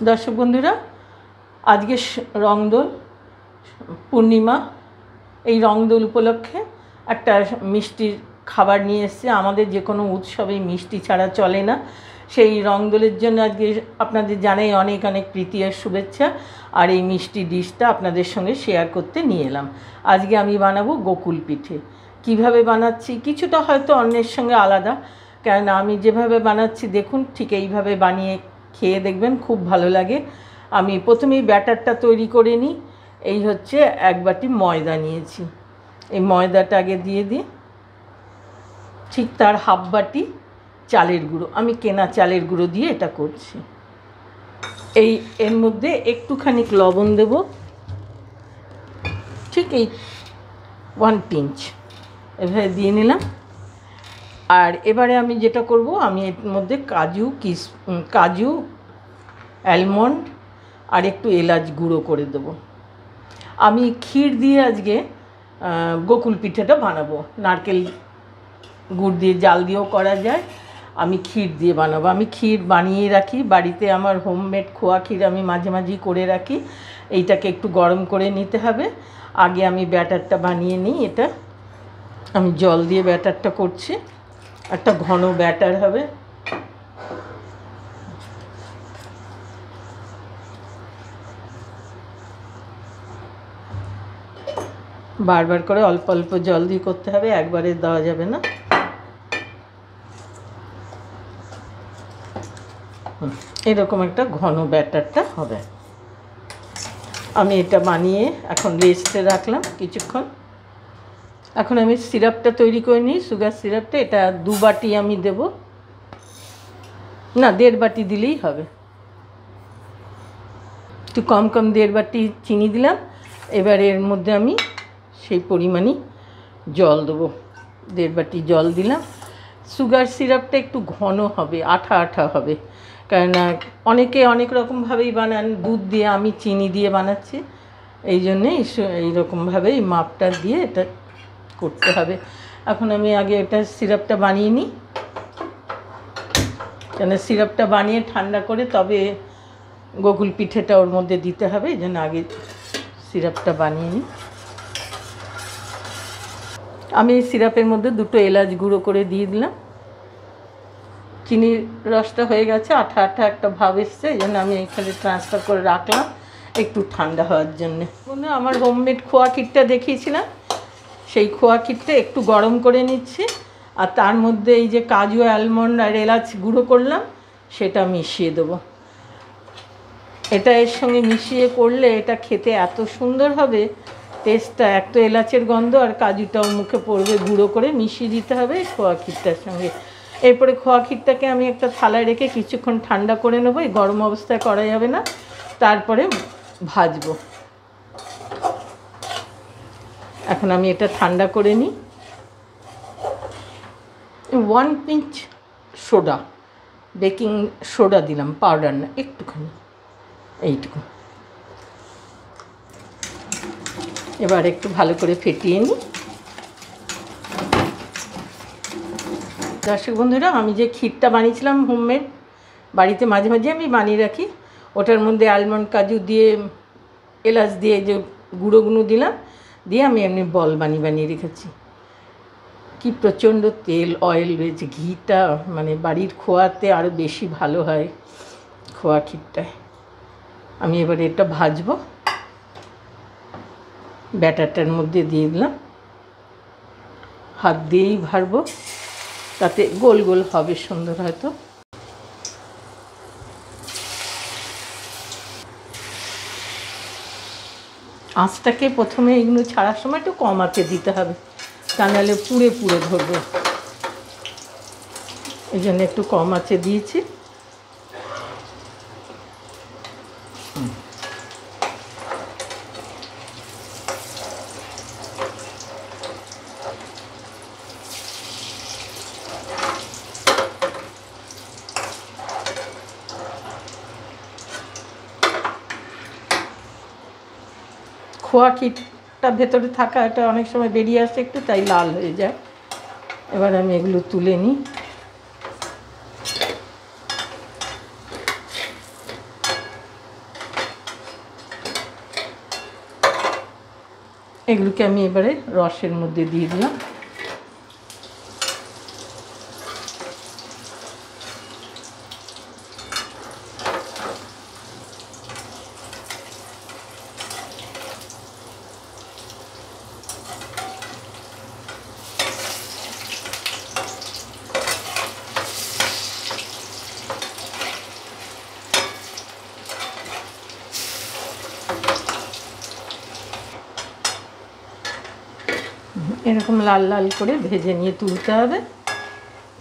দর্শক বন্ধুরা, আজকে রংদোল পূর্ণিমা। এই রংদোল উপলক্ষে একটা মিষ্টির খাবার নিয়ে এসেছে। আমাদের যে কোনো উৎসবে মিষ্টি ছাড়া চলে না। সেই রংদোলের জন্য আজকে আপনাদের জানাই অনেক অনেক প্রীতি আর শুভেচ্ছা। আর এই মিষ্টি ডিশটা আপনাদের সঙ্গে শেয়ার করতে নিয়ে এলাম। আজকে আমি বানাবো গোকুল পিঠে। কিভাবে বানাচ্ছি কিছুটা হয়তো অন্যের সঙ্গে আলাদা, কেননা আমি যেভাবে বানাচ্ছি দেখুন ঠিক এইভাবে বানিয়ে খেয়ে দেখবেন, খুব ভালো লাগে। আমি প্রথমেই ব্যাটারটা তৈরি করে নিই। এই হচ্ছে এক বাটি ময়দা নিয়েছি। এই ময়দাটা আগে দিয়ে দিই। ঠিক তার হাফ বাটি চালের গুঁড়ো, আমি কেনা চালের গুঁড়ো দিয়ে এটা করছি। এর মধ্যে একটুখানি লবণ দেব, ঠিক এই 1 পিঞ্চ এভাবে দিয়ে নিলাম। আর এবারে আমি যেটা করব, আমি এর মধ্যে কাজু অ্যালমন্ড আর একটু এলাচ গুঁড়ো করে দেব। আমি ক্ষীর দিয়ে আজকে গোকুল পিঠেটা বানাবো। নারকেল গুড় দিয়ে জাল দিয়েও করা যায়, আমি ক্ষীর দিয়ে বানাবো। আমি ক্ষীর বানিয়ে রাখি বাড়িতে, আমার হোমমেড খোয়া ক্ষীর আমি মাঝে মাঝেই করে রাখি। এইটাকে একটু গরম করে নিতে হবে। আগে আমি ব্যাটারটা বানিয়ে নিই। এটা আমি জল দিয়ে ব্যাটারটা করছি, একটা ঘন ব্যাটার হবে। বারবার করে অল্প অল্প জল দিয়ে করতে হবে, একবারে দেওয়া যাবে না। এরকম একটা ঘন ব্যাটারটা হবে। আমি এটা বানিয়ে এখন রেস্টে রাখলাম কিছুক্ষণ। এখন আমি সিরাপটা তৈরি করে নিই, সুগার সিরাপটা। এটা 2 বাটি আমি দেব, না 1.5 বাটি দিলেই হবে। একটু কম 1.5 বাটি চিনি দিলাম। এবার এর মধ্যে আমি সেই পরিমাণই জল দেবো, 1.5 বাটি জল দিলাম। সুগার সিরাপটা একটু ঘন হবে, আঠা আঠা হবে, কেননা অনেকে অনেক রকমভাবেই বানান দুধ দিয়ে, আমি চিনি দিয়ে বানাচ্ছি। এই জন্যে এইরকমভাবে এই মাপটা দিয়ে এটা করতে হবে। এখন আমি আগে এটা সিরাপটা বানিয়ে নিই, কেন সিরাপটা বানিয়ে ঠান্ডা করে তবে গোকুল পিঠেটা ওর মধ্যে দিতে হবে। এই জন্য আগে সিরাপটা বানিয়ে নিই। আমি এই সিরাপের মধ্যে 2টো এলাচ গুঁড়ো করে দিয়ে দিলাম। চিনির রসটা হয়ে গেছে, আঠা আঠা একটা ভাব এসছে, এই জন্য আমি এখানে ট্রান্সফার করে রাখলাম একটু ঠান্ডা হওয়ার জন্যে। আমার হোমমেড খোয়া ক্ষীরটা দেখিয়েছিলাম, সেই খোয়া ক্ষীরটা একটু গরম করে নিচ্ছি। আর তার মধ্যে এই যে কাজু অ্যালমন্ড আর এলাচ গুঁড়ো করলাম সেটা মিশিয়ে দেবো। এটা এর সঙ্গে মিশিয়ে করলে এটা খেতে এত সুন্দর হবে, টেস্টটা। এক তো এলাচের গন্ধ আর কাজুটাও মুখে পড়বে। গুঁড়ো করে মিশিয়ে দিতে হবে খোয়া ক্ষীরটার সঙ্গে। এরপরে খোয়া ক্ষীরটাকে আমি একটা থালায় রেখে কিছুক্ষণ ঠান্ডা করে নেবো। এই গরম অবস্থায় করা যাবে না, তারপরে ভাজবো। এখন আমি এটা ঠান্ডা করে নিই। 1 পিঞ্চ সোডা, বেকিং সোডা দিলাম, পাউডার না, একটুখানি, এইটুকু। এবার একটু ভালো করে ফেটিয়ে নিই। দর্শক বন্ধুরা, আমি যে ক্ষীরটা বানিয়েছিলাম হোমমেড, বাড়িতে মাঝে মাঝে আমি বানিয়ে রাখি, ওটার মধ্যে আলমন্ড কাজু দিয়ে এলাচ দিয়ে যে গুঁড়োগুলো দিলাম, দিয়ে আমি এমনি বল বানিয়ে রেখেছি। কি প্রচণ্ড অয়েল রয়েছে, ঘিটা মানে বাড়ির খোয়াতে আরও বেশি ভালো হয় খোয়া ক্ষীরটায়। আমি এবার এটা ভাজবো, ব্যাটারটার মধ্যে দিয়ে দিলাম। হাত দিয়েই ভাজবো, তাতে গোল গোল হবে সুন্দর হয়তো। আঁচটাকে প্রথমে এগুলো ছাড়ার সময় একটু কম আঁচে দিতে হবে, তা নাহলে পুড়ে পুড়ে ধরবে। এই জন্য একটু কম আঁচে দিয়েছি। খোয়া ক্ষীরটা ভেতরে থাকা এটা অনেক সময় বেরিয়ে আসে একটু, তাই লাল হয়ে যায়। এবার আমি এগুলো তুলে নিই। এগুলোকে আমি এবারে রসের মধ্যে দিয়ে দিলাম। এরকম লাল লাল করে ভেজে নিয়ে তুলতে হবে,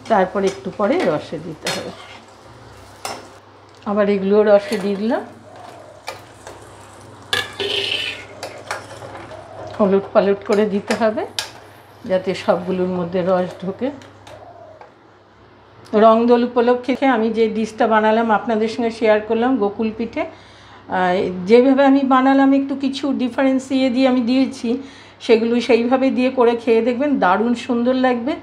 তারপর একটু পরে রসে দিতে হবে। আবার এগুলো রসে দিয়ে দিলাম, ওলট পালট করে দিতে হবে যাতে সবগুলোর মধ্যে রস ঢোকে। রং দোল উপলক্ষে আমি যে ডিশটা বানালাম আপনাদের সঙ্গে শেয়ার করলাম, গোকুল পিঠে, যেভাবে আমি বানালাম একটু কিছু ডিফারেন্স দিয়ে আমি দিয়েছি, সেগুলো সেইভাবে দিয়ে করে খেয়ে দেখবেন, দারুণ সুন্দর লাগবে।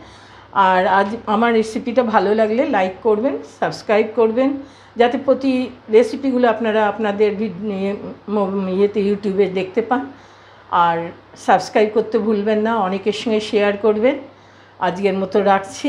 আর আজ আমার রেসিপিটা ভালো লাগলে লাইক করবেন, সাবস্ক্রাইব করবেন, যাতে প্রতি রেসিপিগুলো আপনারা আপনাদের ইউটিউবে দেখতে পান। আর সাবস্ক্রাইব করতে ভুলবেন না, অনেকের সঙ্গে শেয়ার করবেন। আজকের মতো রাখছি।